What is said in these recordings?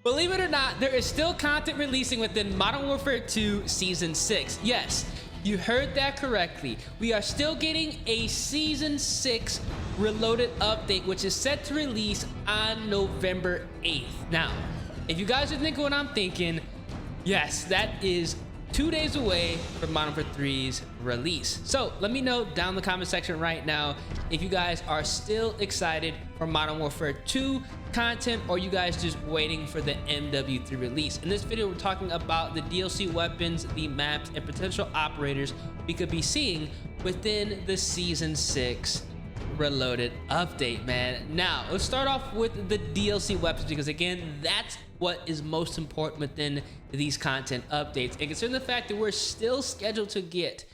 Believe it or not, there is still content releasing within Modern Warfare 2 Season 6. Yes, you heard that correctly. We are still getting a Season 6 Reloaded update, which is set to release on November 8th. Now, if you guys are thinking what I'm thinking, yes, that is 2 days away from Modern Warfare 3's release. So let me know down in the comment section right now if you guys are still excited for Modern Warfare 2 content, or you guys just waiting for the MW3 release. In this video, we're talking about the DLC weapons, the maps, and potential operators we could be seeing within the Season 6 Reloaded update, man. Now, let's start off with the DLC weapons, because again, that's what is most important within these content updates. And considering the fact that we're still scheduled to get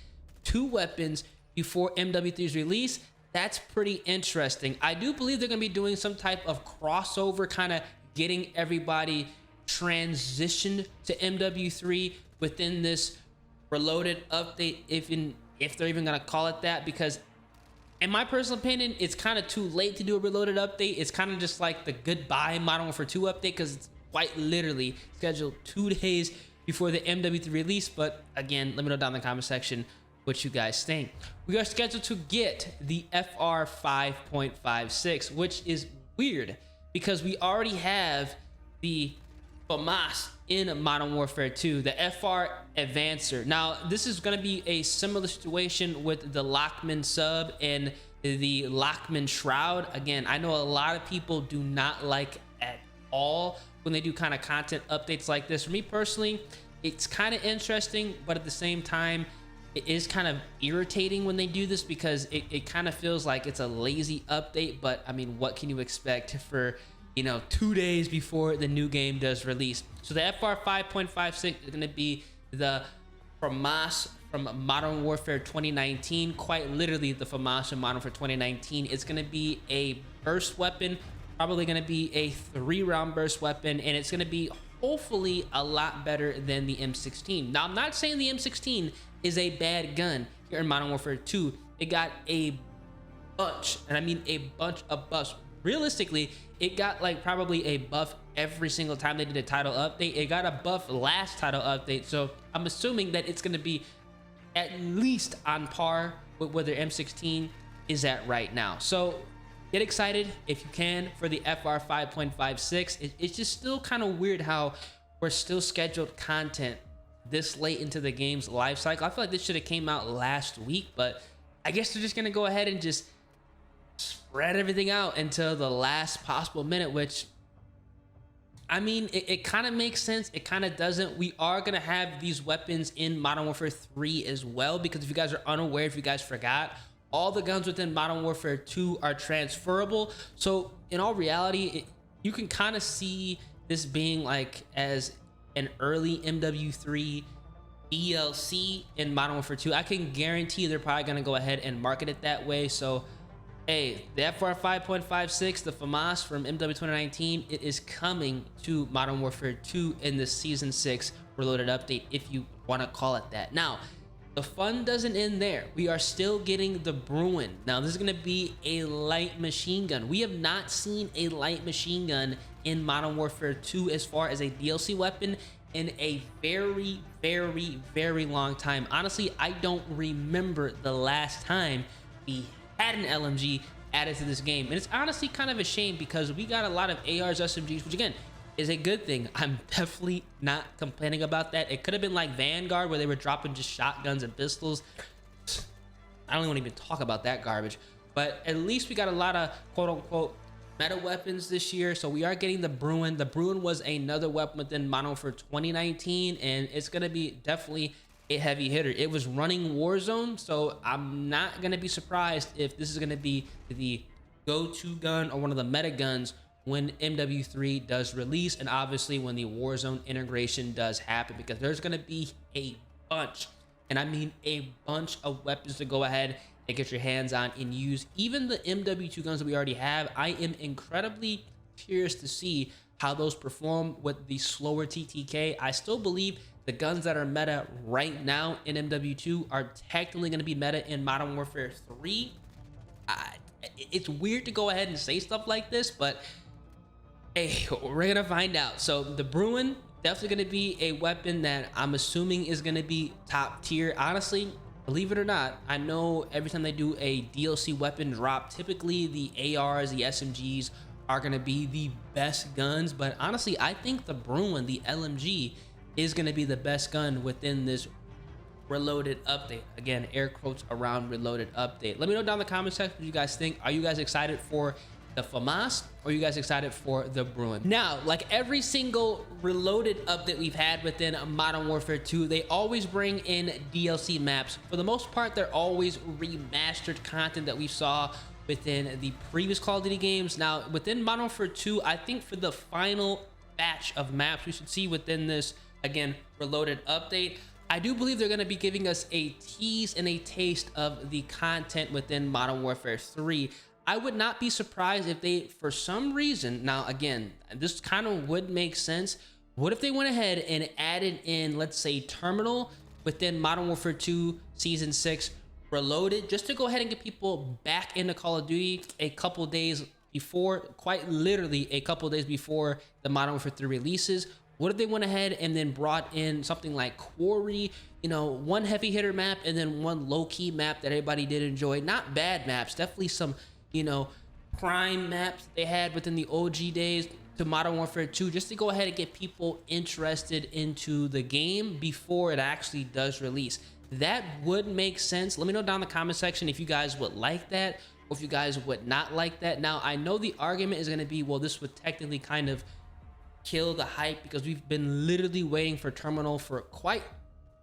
2 weapons before MW3's release, that's pretty interesting. I do believe they're going to be doing some type of crossover, kind of getting everybody transitioned to MW3 within this Reloaded update, if they're even going to call it that, because in my personal opinion, it's kind of too late to do a Reloaded update. It's kind of just like the goodbye Modern Warfare 2 update, because it's quite literally scheduled 2 days before the MW3 release. But again, let me know down in the comment section what you guys think. We are scheduled to get the FR 5.56, which is weird because we already have the FAMAS in Modern Warfare 2, the FR Advancer. Now, this is going to be a similar situation with the Lockman sub and the Lockman Shroud. Again, I know a lot of people do not like at all when they do kind of content updates like this. For me personally, it's kind of interesting, but at the same time, it is kind of irritating when they do this, because it kind of feels like it's a lazy update. But I mean, what can you expect for, you know, 2 days before the new game does release? So the FR 5.56 is going to be the FAMAS from Modern Warfare 2019. Quite literally the FAMAS from Modern Warfare 2019. It's going to be a burst weapon, probably going to be a 3-round burst weapon, and it's going to be hopefully a lot better than the M16. Now, I'm not saying the M16 is a bad gun here in Modern Warfare 2. It got a bunch, and I mean a bunch of buffs. Realistically, it got like probably a buff every single time they did a title update. It got a buff last title update, so I'm assuming that it's going to be at least on par with where their M16 is at right now. So get excited if you can for the FR 5.56. It's just still kind of weird how we're still scheduled content this late into the game's life cycle. I feel like this should have came out last week, but I guess they're just going to go ahead and just spread everything out until the last possible minute, which, I mean, it kind of makes sense. It kind of doesn't. We are going to have these weapons in Modern Warfare 3 as well, because if you guys are unaware, if you guys forgot, all the guns within Modern Warfare 2 are transferable. So in all reality, you can kind of see this being like as an early MW3 DLC in Modern Warfare 2. I can guarantee they're probably going to go ahead and market it that way. So hey, the FR 5.56, the FAMAS from MW 2019, it is coming to Modern Warfare 2 in the Season 6 Reloaded update, if you want to call it that. Now, the fun doesn't end there. We are still getting the Bruen. Now, this is going to be a light machine gun. We have not seen a light machine gun in Modern Warfare 2 as far as a DLC weapon in a very, very, very long time. Honestly, I don't remember the last time we had an LMG added to this game. And it's honestly kind of a shame, because we got a lot of ARs, SMGs, which again is a good thing. I'm definitely not complaining about that. It could have been like Vanguard, where they were dropping just shotguns and pistols. I don't want to even talk about that garbage. But at least we got a lot of quote unquote meta weapons this year. So we are getting the Bruen. The Bruen was another weapon within Modern Warfare 2019, and it's going to be definitely a heavy hitter. It was running Warzone, so I'm not going to be surprised if this is going to be the go-to gun or one of the meta guns when MW3 does release, and obviously when the Warzone integration does happen, because there's going to be a bunch, and I mean a bunch of weapons to go ahead and get your hands on and use. Even the MW2 guns that we already have, I am incredibly curious to see how those perform with the slower TTK. I still believe the guns that are meta right now in MW2 are technically going to be meta in Modern Warfare 3. It's weird to go ahead and say stuff like this, but Hey, we're gonna find out. So the bruen definitely gonna be a weapon that I'm assuming is gonna be top tier. Honestly, believe it or not, I know every time they do a DLC weapon drop, typically the ARs, the SMGs are gonna be the best guns. But honestly, I think the bruen, the LMG, is gonna be the best gun within this reloaded update. Again, air quotes around reloaded update. Let me know down in the comment section what you guys think. Are you guys excited for the FAMAS, or are you guys excited for the bruen? Now, like every single reloaded update we've had within Modern Warfare 2, they always bring in DLC maps. For the most part, they're always remastered content that we saw within the previous Call of Duty games. Now, within Modern Warfare 2, I think for the final batch of maps we should see within this, again, reloaded update, I do believe they're going to be giving us a tease and a taste of the content within Modern Warfare 3. I would not be surprised if they, for some reason, now again, this kind of would make sense. What if they went ahead and added in, let's say, Terminal within Modern Warfare 2 Season 6 Reloaded, just to go ahead and get people back into Call of Duty a couple days before, quite literally a couple days before the Modern Warfare 3 releases? What if they went ahead and then brought in something like Quarry, you know, one heavy hitter map and then one low key map that everybody did enjoy? Not bad maps, definitely some, you know, prime maps they had within the OG days to Modern Warfare 2, just to go ahead and get people interested into the game before it actually does release. That would make sense. Let me know down in the comment section if you guys would like that or if you guys would not like that. Now, I know the argument is going to be, well, this would technically kind of kill the hype because we've been literally waiting for Terminal for quite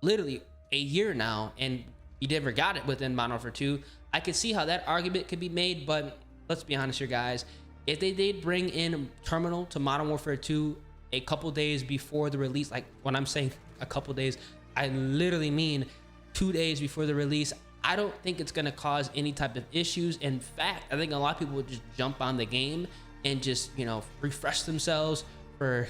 literally a year now, and you never got it within Modern Warfare 2. I could see how that argument could be made, but let's be honest here, guys. If they did bring in Terminal to Modern Warfare 2 a couple days before the release, like when I'm saying a couple days, I literally mean 2 days before the release, I don't think it's going to cause any type of issues. In fact, I think a lot of people would just jump on the game and just, you know, refresh themselves for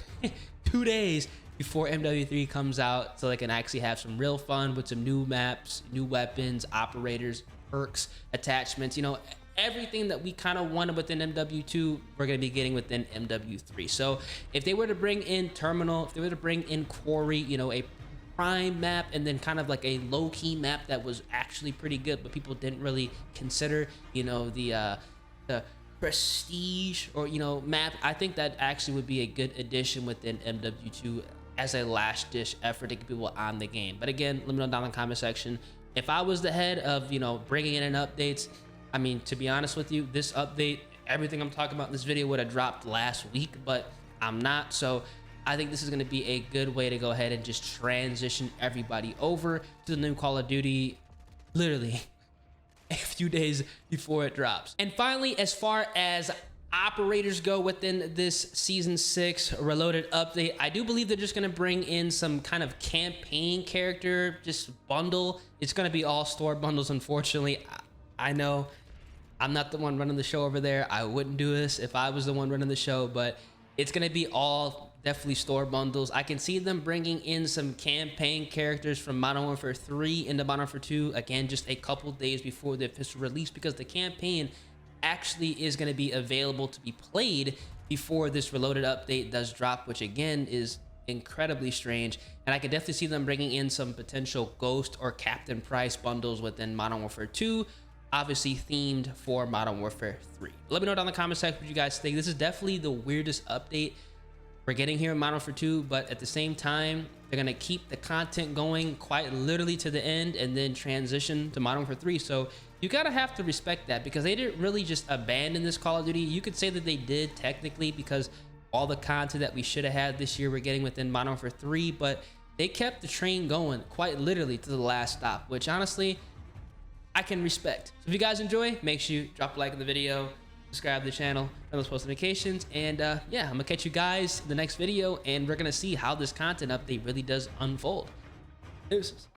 2 days before MW3 comes out, so they can actually have some real fun with some new maps, new weapons, operators, perks, attachments, you know, everything that we kind of wanted within MW2, we're going to be getting within MW3. So if they were to bring in Terminal, if they were to bring in Quarry, you know, a prime map and then kind of like a low-key map that was actually pretty good but people didn't really consider, you know, the Prestige or, you know, map, I think that actually would be a good addition within MW2 as a last dish effort to get people on the game. But again, let me know down in the comment section if I was the head of, you know, bringing in updates. I mean, to be honest with you, this update, everything I'm talking about in this video would have dropped last week, but I'm not. So I think this is going to be a good way to go ahead and just transition everybody over to the new Call of Duty literally a few days before it drops. And finally, as far as operators go within this Season 6 Reloaded update, I do believe they're just going to bring in some kind of campaign character, just bundle. It's going to be all store bundles, unfortunately. I know I'm not the one running the show over there. I wouldn't do this if I was the one running the show, but it's going to be all definitely store bundles. I can see them bringing in some campaign characters from Modern Warfare 3 into Modern Warfare 2, again, just a couple days before the official release, because the campaign actually is going to be available to be played before this Reloaded update does drop, which again is incredibly strange. And I could definitely see them bringing in some potential Ghost or Captain Price bundles within Modern Warfare 2, obviously themed for Modern Warfare 3. Let me know down in the comment section what you guys think. This is definitely the weirdest update we're getting here in Modern Warfare 2, but at the same time, they're going to keep the content going quite literally to the end and then transition to Modern Warfare 3. So you gotta have to respect that, because they didn't really just abandon this Call of Duty. You could say that they did technically, because all the content that we should have had this year we're getting within Modern Warfare 3, but they kept the train going quite literally to the last stop, which honestly I can respect. So if you guys enjoy, make sure you drop a like on the video, subscribe to the channel, turn those post notifications, and yeah, I'm gonna catch you guys in the next video, and we're gonna see how this content update really does unfold. Deuces.